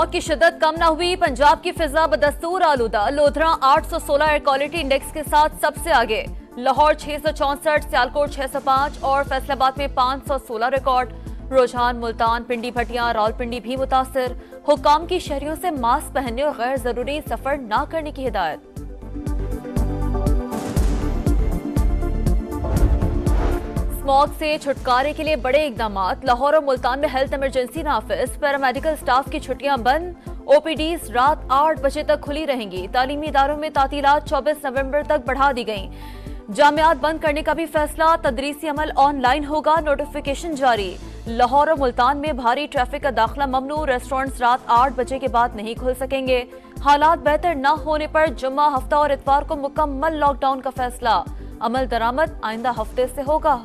Smog की शिद्दत कम न हुई, पंजाब की फिजा बदस्तूर आलूदा। लोधरा 816 एयर क्वालिटी इंडेक्स के साथ सबसे आगे, लाहौर 664, सियालकोट 605 और फैसलाबाद में 516 रिकॉर्ड। रुझान मुल्तान, पिंडी, भटिया, रावलपिंडी भी मुतासिर। हुक्काम की शहरियों से मास्क पहनने और गैर जरूरी सफर न करने की हिदायत। स्मॉग से छुटकारे के लिए बड़े इकदाम। लाहौर और मुल्तान में हेल्थ इमरजेंसी नाफिज, पैरामेडिकल स्टाफ की छुट्टियां बंद। ओपीडीज रात 8 बजे तक खुली रहेंगी। तालीमी इदारों में तातीलात 24 नवंबर तक बढ़ा दी गई। जामियात बंद करने का भी फैसला, तदरीसी अमल ऑनलाइन होगा, नोटिफिकेशन जारी। लाहौर और मुल्तान में भारी ट्रैफिक का दाखिला ममनू, रेस्टोरेंट्स रात 8 बजे के बाद नहीं खुल सकेंगे। हालात बेहतर न होने पर जुम्मा, हफ्ता और इतवार को मुकम्मल लॉकडाउन का फैसला। अमल दरामद आइंदा हफ्ते से होगा।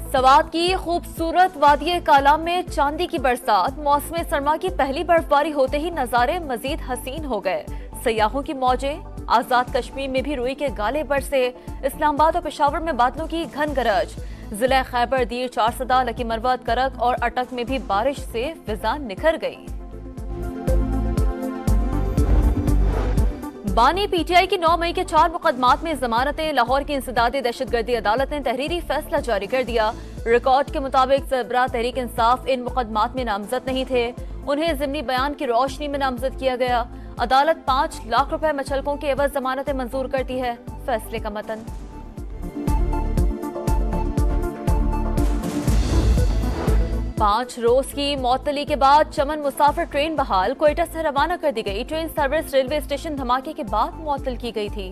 सवात की खूबसूरत वादिये कालाम में चांदी की बरसात। मौसम सरमा की पहली बर्फबारी होते ही नजारे मजीद हसीन हो गए। सयाहों की मौजें। आजाद कश्मीर में भी रुई के गाले बरसे। इस्लामाबाद और पेशावर में बादलों की घन गरज। जिला खैबर, दीर, चारसदा, लकी मरवत, करक और अटक में भी बारिश से फिजा निखर गई। बानी पीटीआई की 9 मई के 4 मुकदमात में जमानतें। लाहौर की इंसदादी दहशतगर्दी अदालत ने तहरीरी फैसला जारी कर दिया। रिकॉर्ड के मुताबिक सरबराह तहरीक इंसाफ इन मुकदमात में नामजद नहीं थे, उन्हें जिमनी बयान की रोशनी में नामजद किया गया। अदालत 5 लाख रुपए मचलकों के एवज जमानतें मंजूर करती है। फैसले का मतन। पांच रोज की मौतली के बाद चमन मुसाफिर ट्रेन बहाल। कोयटा से रवाना कर दी गई। ट्रेन सर्विस रेलवे स्टेशन धमाके के बाद मुअत्तल की गई थी।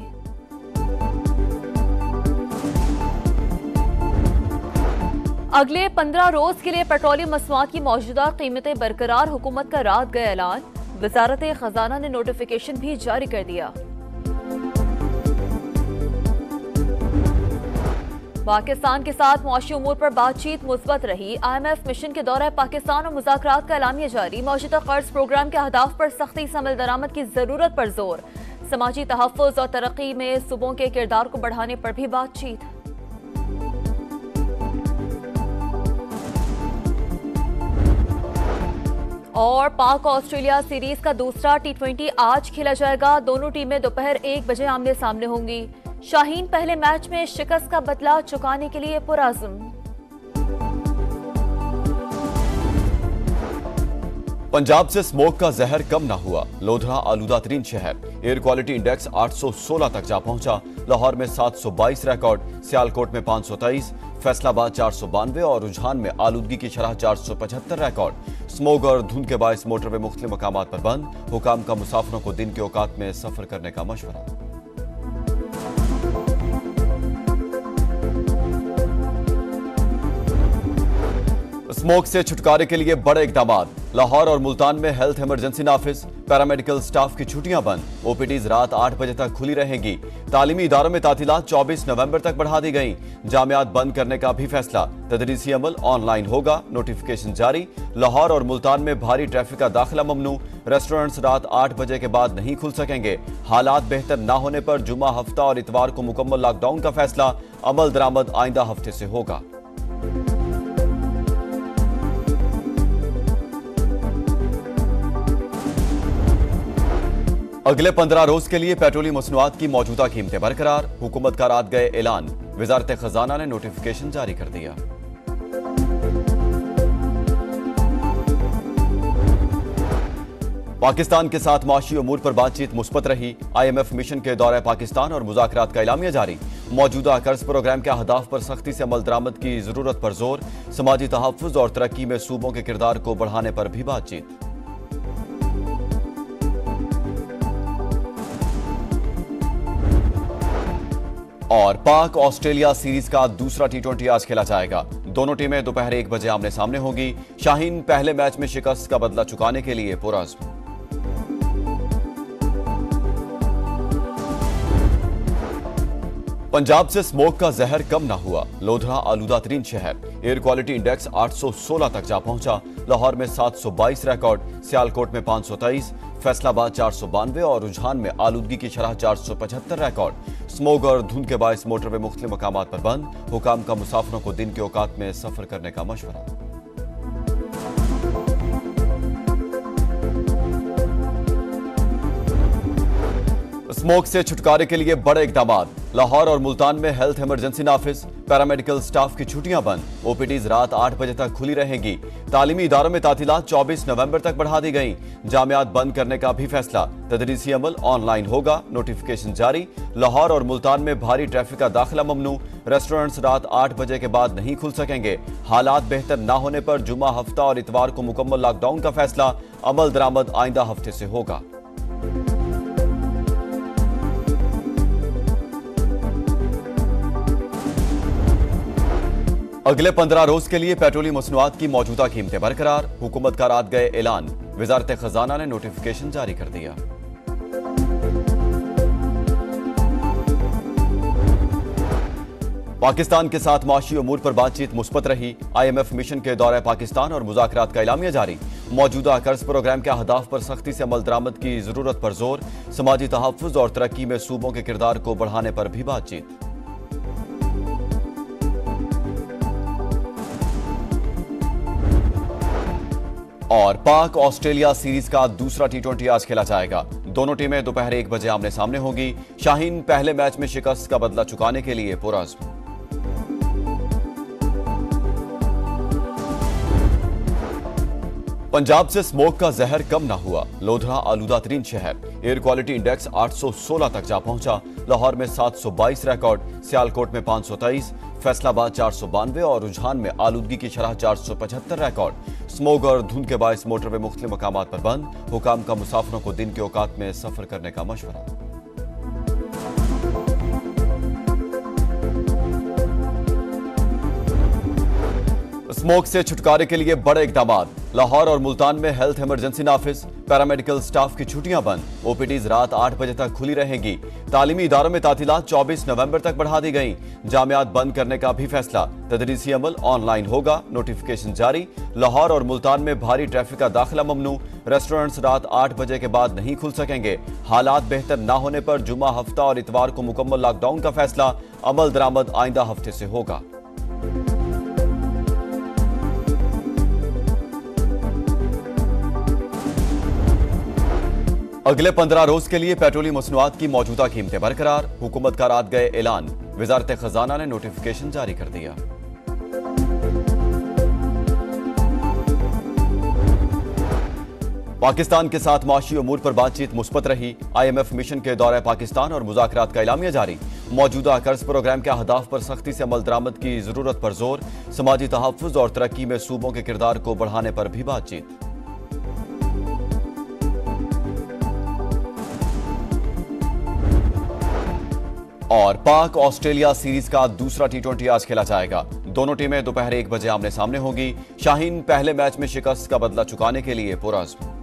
अगले 15 रोज के लिए पेट्रोलियम मसनूआत की मौजूदा कीमतें बरकरार। हुकूमत का रात गए ऐलान। वजारत खजाना ने नोटिफिकेशन भी जारी कर दिया। पाकिस्तान के साथ मुआशी उमूर पर बातचीत मुस्बत रही। IMF मिशन के दौरे पाकिस्तान और मुज़ाकरात का एलामिया जारी। मौजूदा कर्ज प्रोग्राम के अहदाफ पर सख्ती से अमल दरामद की जरूरत पर जोर। समाजी तहफ़्फ़ुज़ और तरक्की में सूबों के किरदार को बढ़ाने पर भी बातचीत। और पाक ऑस्ट्रेलिया सीरीज का दूसरा T20 आज खेला जाएगा। दोनों टीमें दोपहर 1 बजे आमने सामने होंगी। शाहीन पहले मैच में शिकस्त का बदला चुकाने के लिए पुरअज़्म। पंजाब से स्मोक का जहर कम ना हुआ। लोधरा आलूदा तरीन शहर। एयर क्वालिटी इंडेक्स 816 तक जा पहुंचा। लाहौर में 722 रिकॉर्ड, सियालकोट में 523, फैसलाबाद 492 और रुझान में आलूदगी की शरह 475 रिकॉर्ड। स्मोक और धुंध के बायस मोटरवे मुख्तलिफ मकामात पर बंद। हुकाम का मुसाफिरों को दिन के औकात में सफर करने का मशवरा। स्मोक से छुटकारे के लिए बड़े इकदाम। लाहौर और मुल्तान में हेल्थ इमरजेंसी नाफिज। पैरामेडिकल स्टाफ की छुट्टियां बंद। ओपीडीज रात 8 बजे तक खुली रहेंगी। तालीमी इदारों में तातीलात 24 नवंबर तक बढ़ा दी गई। जामियात बंद करने का भी फैसला। तदरीसी अमल ऑनलाइन होगा, नोटिफिकेशन जारी। लाहौर और मुल्तान में भारी ट्रैफिक का दाखिला ममनू। रेस्टोरेंट्स रात 8 बजे के बाद नहीं खुल सकेंगे। हालात बेहतर न होने पर जुम्मा, हफ्ता और इतवार को मुकम्मल लॉकडाउन का फैसला। अमल दरामद आइंदा हफ्ते से होगा। अगले 15 रोज के लिए पेट्रोलियम मसनूआत की मौजूदा कीमतें बरकरार। हुकूमत का रात गए ऐलान। वजारत खजाना ने नोटिफिकेशन जारी कर दिया। पाकिस्तान के साथ माशी उमूर पर बातचीत मुस्बत रही। IMF मिशन के दौरे पाकिस्तान और मुज़ाकरात का एलामिया जारी। मौजूदा कर्ज प्रोग्राम के अहदाफ पर सख्ती से अमल दरामद की जरूरत पर जोर। समाजी तहफ़्फ़ुज़ और तरक्की में सूबों के किरदार को बढ़ाने पर भी बातचीत। और पाक ऑस्ट्रेलिया सीरीज का दूसरा T20 आज खेला जाएगा। दोनों टीमें दोपहर 1 बजे आमने सामने होगी। शाहीन पहले मैच में शिकस्त का बदला चुकाने के लिए पुरअज़्म। पंजाब से स्मोक का जहर कम ना हुआ। लोधरा आलूदा तरीन शहर। एयर क्वालिटी इंडेक्स 816 तक जा पहुंचा। लाहौर में 722 रिकॉर्ड, सियालकोट में 523, फैसलाबाद 492 और रुझान में आलूदगी की शरह 475 रिकॉर्ड। स्मोग और धुंध के बायस मोटरवे मुख्तलिफ मकामात पर बंद। हुकाम का मुसाफिरों को दिन के औकात में सफर करने का मशवरा। स्मोक से छुटकारे के लिए बड़े इकदाम। लाहौर और मुल्तान में हेल्थ इमरजेंसी नाफिज। पैरामेडिकल स्टाफ की छुट्टियां बंद। ओपीडीज रात 8 बजे तक खुली रहेंगी। तालीमी इदारों में तातीलात 24 नवंबर तक बढ़ा दी गई। जामियात बंद करने का भी फैसला। तदरीसी अमल ऑनलाइन होगा, नोटिफिकेशन जारी। लाहौर और मुल्तान में भारी ट्रैफिक का दाखिला ममनू। रेस्टोरेंट्स रात 8 बजे के बाद नहीं खुल सकेंगे। हालात बेहतर न होने पर जुमा, हफ्ता और इतवार को मुकम्मल लॉकडाउन का फैसला। अमल दरामद आइंदा हफ्ते से होगा। अगले 15 रोज के लिए पेट्रोलियम मसनूआत की मौजूदा कीमतें बरकरार। हुकूमत का रात गए ऐलान। वजारत खजाना ने नोटिफिकेशन जारी कर दिया। पाकिस्तान के साथ माशी उमूर पर बातचीत मुस्बत रही। IMF मिशन के दौरे पाकिस्तान और मुज़ाकरात का एलामिया जारी। मौजूदा कर्ज प्रोग्राम के अहदाफ पर सख्ती से अमल दरामद की जरूरत पर जोर। समाजी तहफ़्फ़ुज़ और तरक्की में सूबों के किरदार को बढ़ाने पर भी बातचीत। और पाक ऑस्ट्रेलिया सीरीज का दूसरा T20 आज खेला जाएगा। दोनों टीमें दोपहर 1 बजे आमने सामने होगी। शाहीन पहले मैच में शिकस्त का बदला चुकाने के लिए पुरअज़्म। पंजाब से स्मोक का जहर कम ना हुआ। लोधरा आलूदा तरीन शहर। एयर क्वालिटी इंडेक्स 816 तक जा पहुंचा। लाहौर में 722 रिकॉर्ड। सियालकोट में 523, फैसलाबाद 492 और रुझान में आलूदगी की शरह 475 रिकॉर्ड। स्मोग और धुंध के बायस मोटरवे मुख्तलिफ मकामात पर बंद। हुकाम का मुसाफिरों को दिन के औकात में सफर करने का मशवरा। स्मोक से छुटकारे के लिए बड़े इकदाम। लाहौर और मुल्तान में हेल्थ इमरजेंसी नाफिज। पैरामेडिकल स्टाफ की छुट्टियां बंद। ओपीडीज रात 8 बजे तक खुली रहेंगी। तालीमी इदारों में तातीलात 24 नवंबर तक बढ़ा दी गई। जामियात बंद करने का भी फैसला। तदरीसी अमल ऑनलाइन होगा, नोटिफिकेशन जारी। लाहौर और मुल्तान में भारी ट्रैफिक का दाखिला ममनू। रेस्टोरेंट्स रात 8 बजे के बाद नहीं खुल सकेंगे। हालात बेहतर न होने पर जुमा, हफ्ता और इतवार को मुकम्मल लॉकडाउन का फैसला। अमल दरामद आइंदा हफ्ते से होगा। अगले 15 रोज के लिए पेट्रोलियम मसनूआत की मौजूदा कीमतें बरकरार। हुकूमत का रात गए ऐलान। वजारत खजाना ने नोटिफिकेशन जारी कर दिया। पाकिस्तान के साथ माशी उमूर पर बातचीत मुस्बत रही। IMF मिशन के दौरे पाकिस्तान और मुज़ाकरात का एलामिया जारी। मौजूदा कर्ज प्रोग्राम के अहदाफ पर सख्ती से अमल दरामद की जरूरत पर जोर। समाजी तहफ़्फ़ुज़ और तरक्की में सूबों के किरदार को बढ़ाने पर भी बातचीत। और पाक ऑस्ट्रेलिया सीरीज का दूसरा T20 आज खेला जाएगा। दोनों टीमें दोपहर 1 बजे आमने सामने होगी। शाहीन पहले मैच में शिकस्त का बदला चुकाने के लिए पुरअज़्म।